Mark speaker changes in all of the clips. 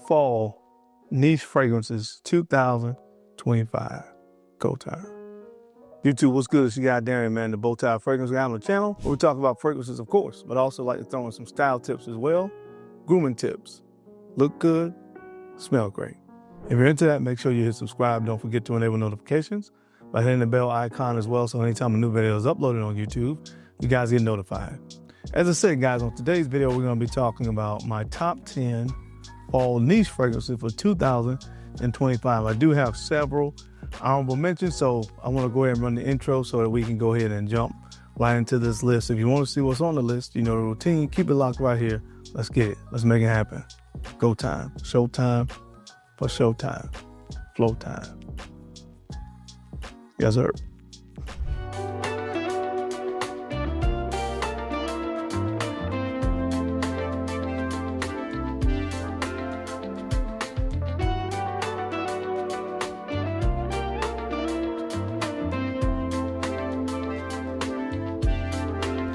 Speaker 1: fall niche fragrances 2025. Go time. YouTube, what's good? It's your guy Darren, man, the BowTie Fragrance Guy on the channel, where we talk about fragrances, of course, but also like to throw in some style tips as well, grooming tips. Look good, smell great. If you're into that, make sure you hit subscribe. Don't forget to enable notifications by hitting the bell icon as well, so anytime a new video is uploaded on YouTube, you guys get notified. As I said, guys, on today's video, we're going to be talking about my top 10 fall niche fragrances for 2025. I do have several honorable mentions, so I want to go ahead and run the intro so that we can go ahead and jump right into this list. If you want to see what's on the list, you know the routine, keep it locked right here. Let's get it. Let's make it happen. Go time. Show time for show time. Flow time. Yes, sir.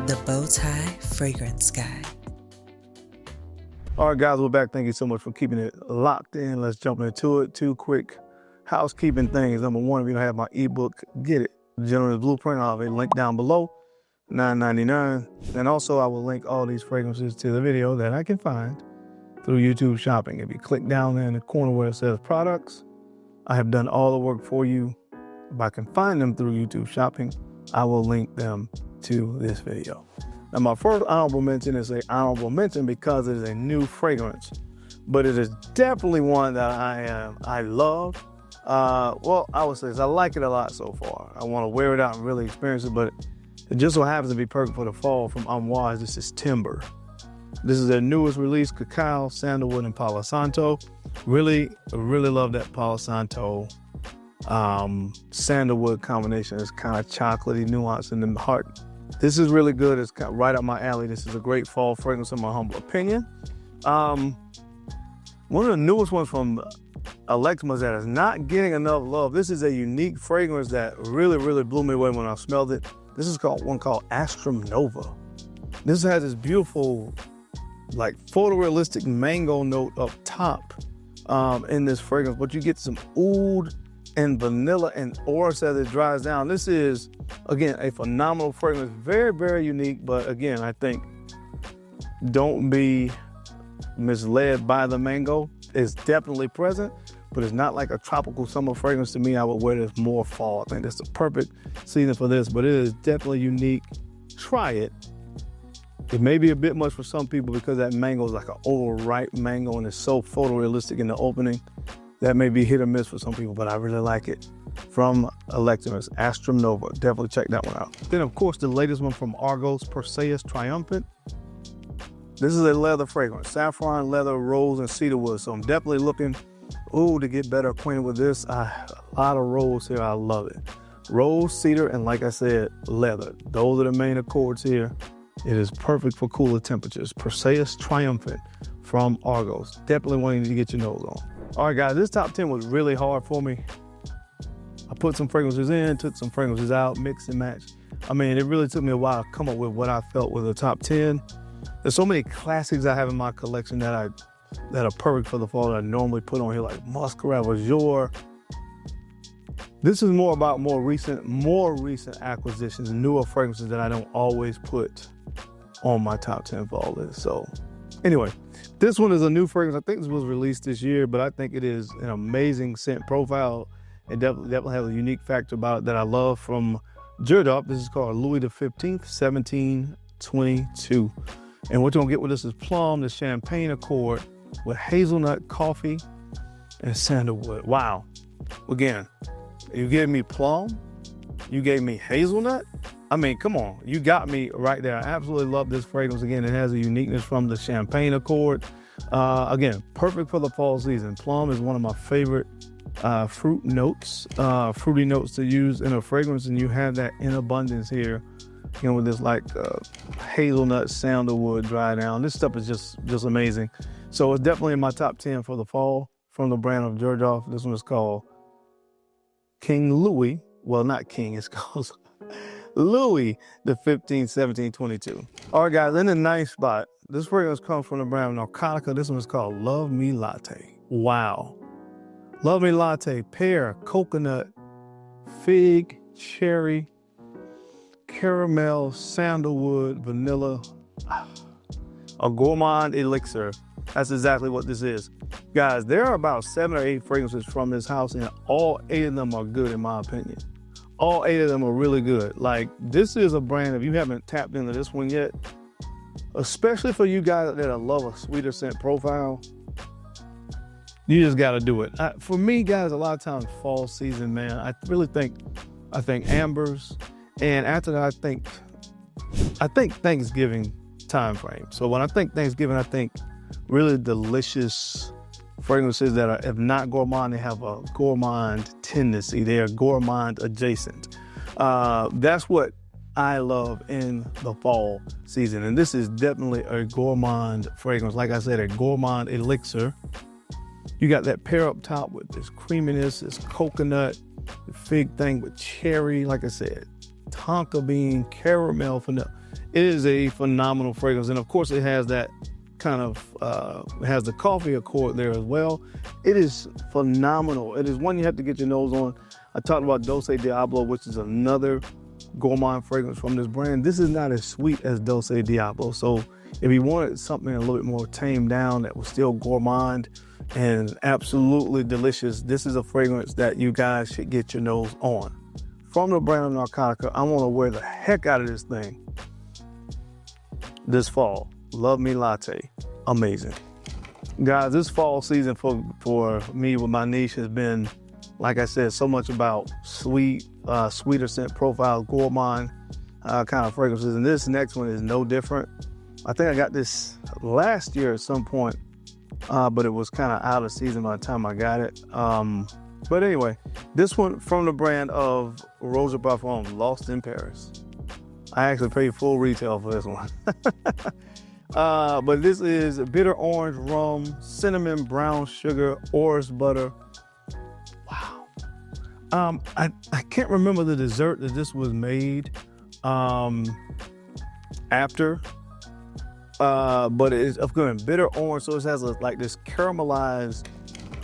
Speaker 2: The BowTie Fragrance Guy.
Speaker 1: All right, guys, we're back. Thank you so much for keeping it locked in. Let's jump into it. Two quick housekeeping things. Number one, if you don't have my ebook, get it. Gentleman's Blueprint. I'll have a link down below, $9.99. And also, I will link all these fragrances to the video that I can find through YouTube Shopping. If you click down there in the corner where it says products, I have done all the work for you. If I can find them through YouTube Shopping, I will link them to this video. Now, my first honorable mention is an honorable mention because it is a new fragrance, but it is definitely one that I love. Well, I would say I like it a lot so far. I want to wear it out and really experience it, but it just so happens to be perfect for the fall from Allure. This is Timber. This is their newest release, Cacao, Sandalwood, and Palo Santo. Really love that Palo Santo sandalwood combination. It's kind of chocolatey nuance in the heart. This is really good. It's kind of right up my alley. This is a great fall fragrance in my humble opinion. One of the newest ones from Electmas that is not getting enough love. This is a unique fragrance that really blew me away when I smelled it. This is one called Astrum Nova. This has this beautiful, like photorealistic mango note up top in this fragrance, but you get some oud and vanilla and orris as it dries down. This is, again, a phenomenal fragrance. Very unique, but again, I think don't be misled by the mango. It's definitely present, but it's not like a tropical summer fragrance to me. I would wear this more fall. I think that's the perfect season for this, but it is definitely unique. Try it. It may be a bit much for some people because that mango is like an overripe mango and it's so photorealistic in the opening. That may be hit or miss for some people, but I really like it. From Electmas, Astrum Nova. Definitely check that one out. Then, of course, the latest one from Argos, Perseus Triumphant. This is a leather fragrance. Saffron, leather, rose, and cedarwood. So I'm definitely looking, to get better acquainted with this. A lot of rose here. I love it. Rose, cedar, and like I said, leather. Those are the main accords here. It is perfect for cooler temperatures. Perseus Triumphant from Argos. Definitely wanting to get your nose on. All right, guys, this top 10 was really hard for me. I put some fragrances in, took some fragrances out, mix and match. I mean, it really took me a while to come up with what I felt was the top 10. There's so many classics I have in my collection that are perfect for the fall that I normally put on here, like Muscovy, Allure. This is more about more recent acquisitions, newer fragrances that I don't always put on my top 10 fall list. So anyway, this one is a new fragrance. I think this was released this year, but I think it is an amazing scent profile. It definitely has a unique factor about it that I love from Givenchy. This is called Louis XV, 1722. And what you're gonna get with this is plum, the champagne accord with hazelnut, coffee, and sandalwood. Wow. Again, you gave me plum, you gave me hazelnut. I mean, come on, you got me right there. I absolutely love this fragrance. Again, it has a uniqueness from the champagne accord. Again, perfect for the fall season. Plum is one of my favorite fruit notes, fruity notes to use in a fragrance, and you have that in abundance here. You know, with this like hazelnut, sandalwood dry down. This stuff is just amazing. So it's definitely in my top 10 for the fall from the brand of Givenchy. This one is called King Louis. Well, not King, it's called Louis the 15th, 1722. All right, guys, in the ninth spot, this fragrance comes from the brand Narcotica. This one is called Love Me Latte. Wow. Love Me Latte, pear, coconut, fig, cherry, caramel, sandalwood, vanilla. A gourmand elixir. That's exactly what this is. Guys, there are about 7 or 8 fragrances from this house, and all 8 of them are good in my opinion. All 8 of them are really good. Like, this is a brand, if you haven't tapped into this one yet, especially for you guys that love a sweeter scent profile, you just got to do it. For me, guys, a lot of times fall season, man, I think ambers, and after that, I think Thanksgiving time frame. So when I think Thanksgiving, I think really delicious fragrances that are, if not gourmand, they have a gourmand tendency. They are gourmand adjacent. That's what I love in the fall season. And this is definitely a gourmand fragrance. Like I said, a gourmand elixir. You got that pear up top with this creaminess, this coconut, the fig thing with cherry, like I said, tonka bean, caramel, vanilla. It is a phenomenal fragrance. And of course it has that kind of, it has the coffee accord there as well. It is phenomenal. It is one you have to get your nose on. I talked about Dulce Diablo, which is another gourmand fragrance from this brand. This is not as sweet as Dulce Diablo. So if you wanted something a little bit more tamed down that was still gourmand and absolutely delicious, this is a fragrance that you guys should get your nose on. From the brand of Narcotica, I want to wear the heck out of this thing this fall. Love Me Latte, amazing. Guys, this fall season for me with my niche has been, like I said, so much about sweeter scent profile, gourmand kind of fragrances. And this next one is no different. I think I got this last year at some point, but it was kind of out of season by the time I got it. But anyway, this one from the brand of Roger Parfums, Lost in Paris. I actually paid full retail for this one. But this is bitter orange rum, cinnamon, brown sugar, orris butter. Wow. I can't remember the dessert that this was made after. But it's of bitter orange, so it has like this caramelized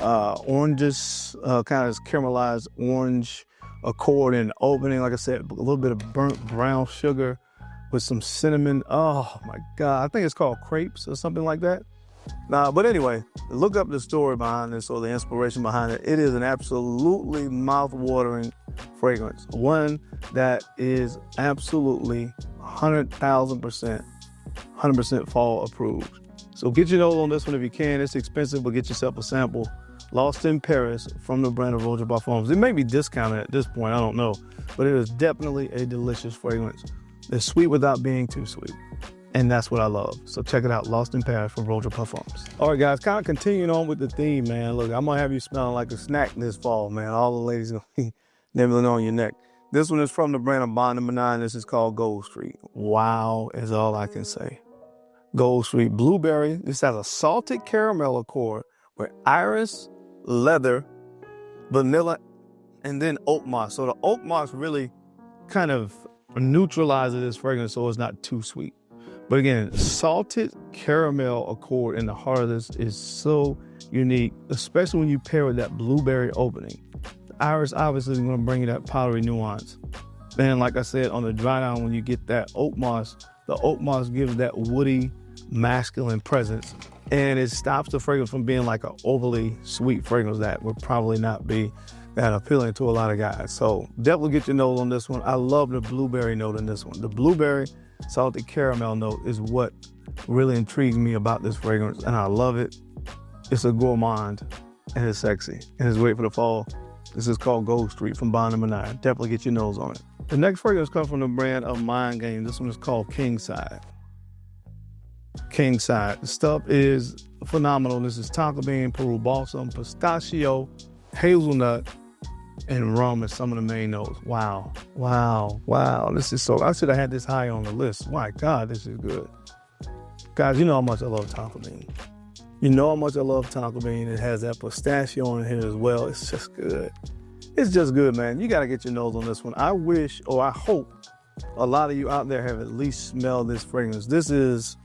Speaker 1: oranges, kind of this caramelized orange accord and opening. Like I said, a little bit of burnt brown sugar with some cinnamon. Oh my God, I think it's called crepes or something like that. But anyway, look up the story behind this or the inspiration behind it. It is an absolutely mouth-watering fragrance. One that is absolutely 100,000% fall approved. So get your nose on this one if you can. It's expensive, but get yourself a sample. Lost in Paris from the brand of Roger Parfums. It may be discounted at this point, I don't know, but it is definitely a delicious fragrance. It's sweet without being too sweet, and that's what I love. So check it out, Lost in Paris from Roger Parfums. All right, guys, kind of continuing on with the theme, man. Look, I'm gonna have you smelling like a snack this fall, man. All the ladies gonna be nibbling on your neck. This one is from the brand of Bond No. 9. This is called Gold Street. Wow is all I can say. Gold Street Blueberry. This has a salted caramel accord with iris, leather, vanilla, and then oak moss. So the oak moss really kind of neutralizes this fragrance so it's not too sweet. But again, salted caramel accord in the heart of this is so unique, especially when you pair with that blueberry opening. The iris obviously is going to bring you that powdery nuance. Then, like I said, on the dry down, when you get that oak moss, the oak moss gives that woody, masculine presence, and it stops the fragrance from being like an overly sweet fragrance that would probably not be that appealing to a lot of guys. So definitely get your nose on this one. I love the blueberry note in this one. The blueberry salted caramel note is what really intrigues me about this fragrance, and I love it. It's a gourmand, and it's sexy, and it's great for the fall. This is called Gold Street from Bond No. 9. Definitely get your nose on it. The next fragrance comes from the brand of Mind Game. This one is called Kingside. Kingside. The stuff is phenomenal. This is tonka bean, Peru balsam, pistachio, hazelnut, and rum is some of the main notes. Wow. Wow. Wow. This is so, I should have had this high on the list. My God, this is good. Guys, you know how much I love tonka bean. You know how much I love tonka bean. It has that pistachio in here as well. It's just good. It's just good, man. You got to get your nose on this one. I wish, or I hope, a lot of you out there have at least smelled this fragrance. This is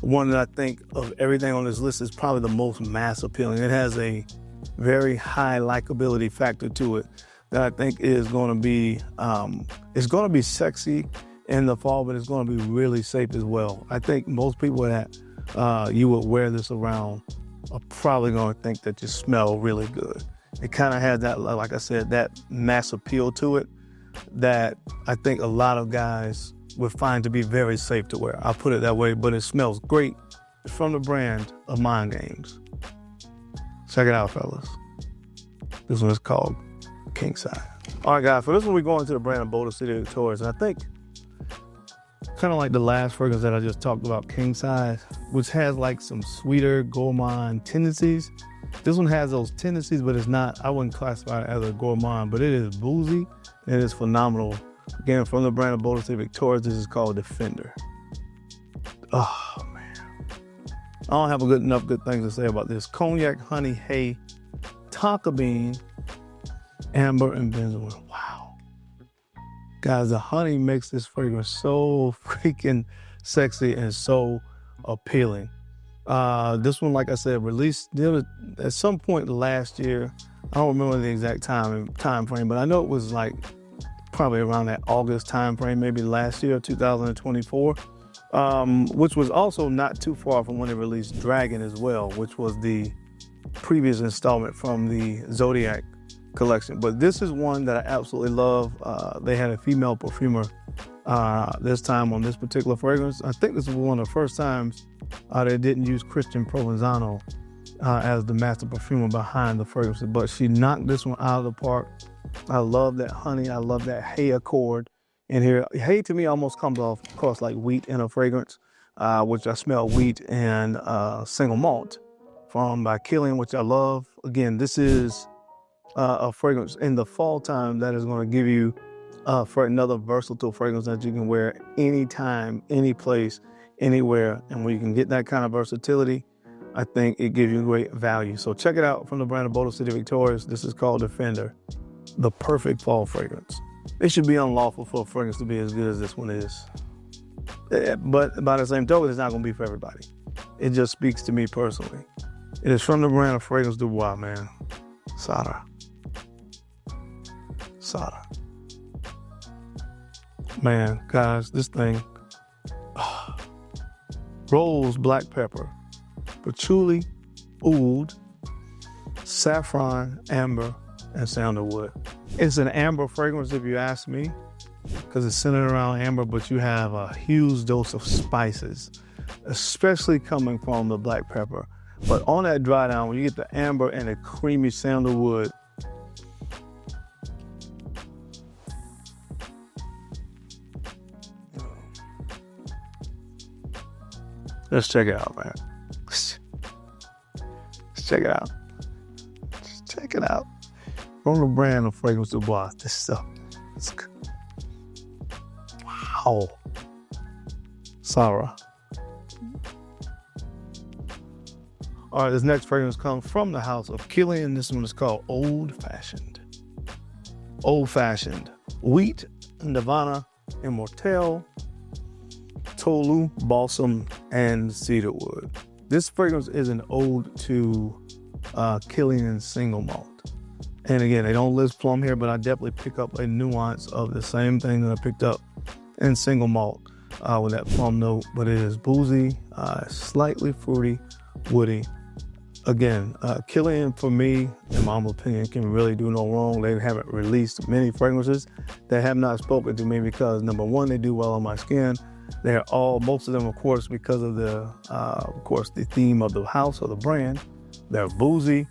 Speaker 1: one that I think of everything on this list is probably the most mass appealing. It has a very high likability factor to it that I think is going to be, it's going to be sexy in the fall, but it's going to be really safe as well. I think most people that you would wear this around are probably going to think that you smell really good. It kind of has that, like I said, that mass appeal to it that I think a lot of guys would find to be very safe to wear. I'll put it that way, but it smells great. It's from the brand of Mind Games. Check it out, fellas. This one is called King Size. All right, guys, for this one, we're going to the brand of BowTie City Victorious. And I think kind of like the last fragrance that I just talked about, King Size, which has like some sweeter gourmand tendencies. This one has those tendencies, but it's not, I wouldn't classify it as a gourmand, but it is boozy. It is phenomenal. Again, from the brand of BowTie City Victorious, this is called Defender. Oh, man. I don't have enough good things to say about this. Cognac, honey, hay, tonka bean, amber, and benzoin. Wow. Guys, the honey makes this fragrance so freaking sexy and so appealing. This one, like I said, released at some point last year. I don't remember the exact time frame, but I know it was like probably around that August time frame, maybe last year, 2024, which was also not too far from when they released Dragon as well, which was the previous installment from the Zodiac collection. But this is one that I absolutely love. They had a female perfumer this time on this particular fragrance. I think this was one of the first times they didn't use Christian Provenzano as the master perfumer behind the fragrance, but she knocked this one out of the park. I love that honey. I love that hay accord in here. Hay to me almost comes off, of course, like wheat in a fragrance, which I smell wheat and single malt from by Killian, which I love. Again, this is a fragrance in the fall time that is going to give you for another versatile fragrance that you can wear anytime, any place, anywhere. And when you can get that kind of versatility, I think it gives you great value. So check it out from the brand of BowTie City Victorious. This is called Defender, the perfect fall fragrance. It should be unlawful for a fragrance to be as good as this one is. But by the same token, it's not going to be for everybody. It just speaks to me personally. It is from the brand of Fragrance Du Bois, man. Sada. Man, guys, this thing. Rose, black pepper, patchouli, oud, saffron, amber, and sandalwood. It's an amber fragrance, if you ask me, because it's centered around amber, but you have a huge dose of spices, especially coming from the black pepper. But on that dry down, when you get the amber and the creamy sandalwood, let's check it out, man. Let's check it out. Just check it out. From the brand of Fragrance Du Bois, this stuff. Wow. Sarah. All right, this next fragrance comes from the house of Killian. This one is called Old Fashioned. Old Fashioned. Wheat, Nirvana, Immortelle, Tolu, Balsam, and Cedarwood. This fragrance is an ode to Killian's single malt. And again, they don't list plum here, but I definitely pick up a nuance of the same thing that I picked up in single malt with that plum note. But it is boozy, slightly fruity, woody. Again, Killian, for me, in my humble opinion, can really do no wrong. They haven't released many fragrances that have not spoken to me because, number one, they do well on my skin. They're all, most of them, of course, because of the theme of the house or the brand. They're boozy,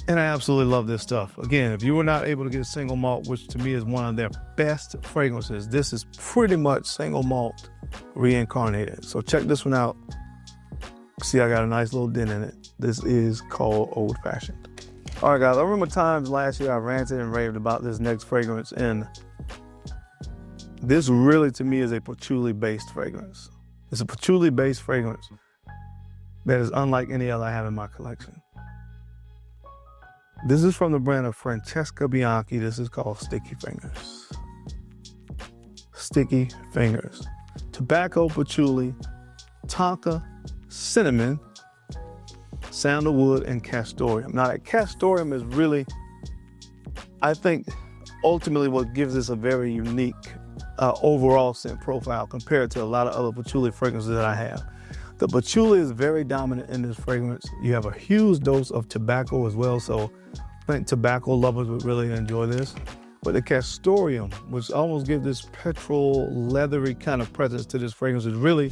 Speaker 1: and I absolutely love this stuff. Again, if you were not able to get a single malt, which to me is one of their best fragrances, this is pretty much single malt reincarnated. So check this one out. See, I got a nice little dent in it. This is called Old Fashioned. All right, guys, I remember times last year I ranted and raved about this next fragrance, and this really, to me, is a patchouli-based fragrance. It's a patchouli-based fragrance that is unlike any other I have in my collection. This is from the brand of Francesca Bianchi. This is called Sticky Fingers. Sticky Fingers. Tobacco, patchouli, tonka, cinnamon, sandalwood, and castoreum. Now that castoreum is really, I think, ultimately what gives this a very unique overall scent profile compared to a lot of other patchouli fragrances that I have. The patchouli is very dominant in this fragrance. You have a huge dose of tobacco as well, so I think tobacco lovers would really enjoy this. But the castoreum, which almost gives this petrol, leathery kind of presence to this fragrance, is really,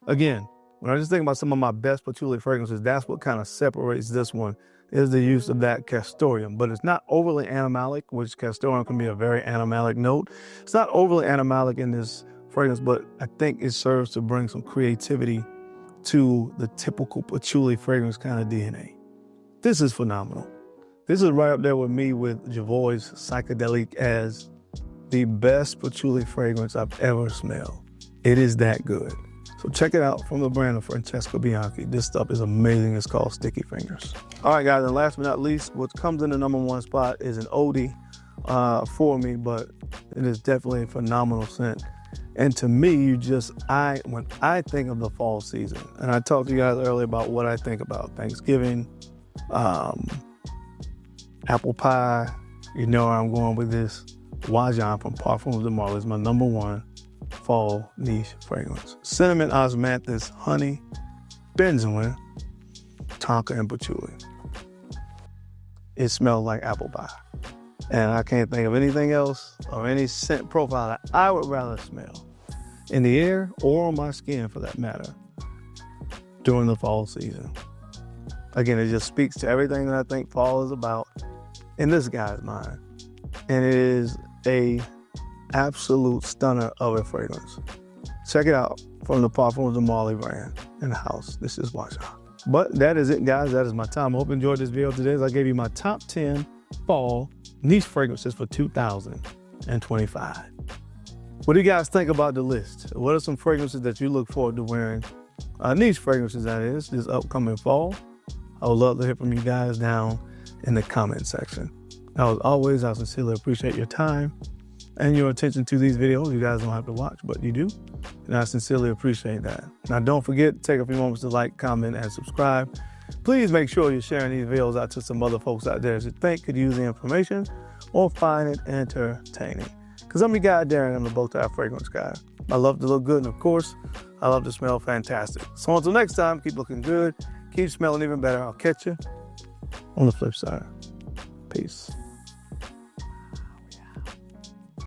Speaker 1: again, when I just think about some of my best patchouli fragrances, that's what kind of separates this one, is the use of that castoreum. But it's not overly animalic, which castoreum can be a very animalic note. It's not overly animalic in this fragrance, but I think it serves to bring some creativity to the typical patchouli fragrance kind of DNA. This is phenomenal. This is right up there with me with Givenchy's Psychedelic as the best patchouli fragrance I've ever smelled. It is that good. So check it out from the brand of Francesco Bianchi. This stuff is amazing. It's called Sticky Fingers. All right, guys, and last but not least, what comes in the #1 spot is an oldie for me, but it is definitely a phenomenal scent. And to me, when I think of the fall season, and I talked to you guys earlier about what I think about Thanksgiving, apple pie, you know where I'm going with this. Wajan from Parfums de Marly is my #1 fall niche fragrance. Cinnamon, osmanthus, honey, benzoin, tonka, and patchouli. It smells like apple pie. And I can't think of anything else or any scent profile that I would rather smell in the air or on my skin for that matter during the fall season. Again, it just speaks to everything that I think fall is about in this guy's mind. And it is a absolute stunner of a fragrance. Check it out from the Parfums de Marly brand in the house. This is Wajan. But that is it, guys. That is my time. I hope you enjoyed this video today as I gave you my top 10 fall niche fragrances for 2025. What do you guys think about the list? What are some fragrances that you look forward to wearing? Niche fragrances, that is, this upcoming fall. I would love to hear from you guys down in the comment section. As always, I sincerely appreciate your time and your attention to these videos. You guys don't have to watch, but you do. And I sincerely appreciate that. Now, don't forget to take a few moments to like, comment, and subscribe. Please make sure you're sharing these videos out to some other folks out there that you think could use the information or find it entertaining. Because I'm your guy, Darren. I'm the BowTie Fragrance Guy. I love to look good, and of course, I love to smell fantastic. So until next time, keep looking good, keep smelling even better. I'll catch you on the flip side. Peace.